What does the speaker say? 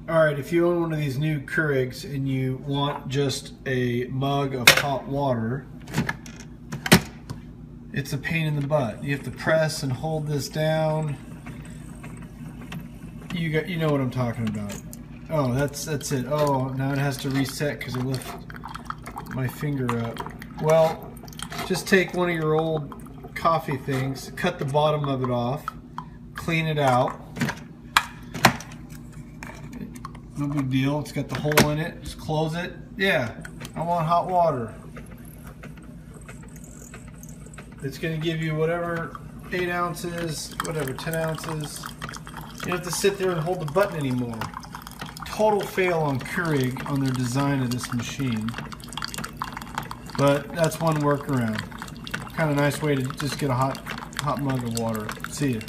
Alright, if you own one of these new Keurigs and you want just a mug of hot water, it's a pain in the butt. You have to press and hold this down. You know what I'm talking about. Oh, that's it. Oh, now it has to reset because I lift my finger up. Well, just take one of your old coffee things, cut the bottom of it off, clean it out. No big deal, it's got the hole in it, just close it. Yeah, I want hot water. It's going to give you whatever, 8 ounces, whatever, 10 ounces. You don't have to sit there and hold the button anymore. Total fail on Keurig on their design of this machine. But that's one workaround. Kind of nice way to just get a hot mug of water. See ya.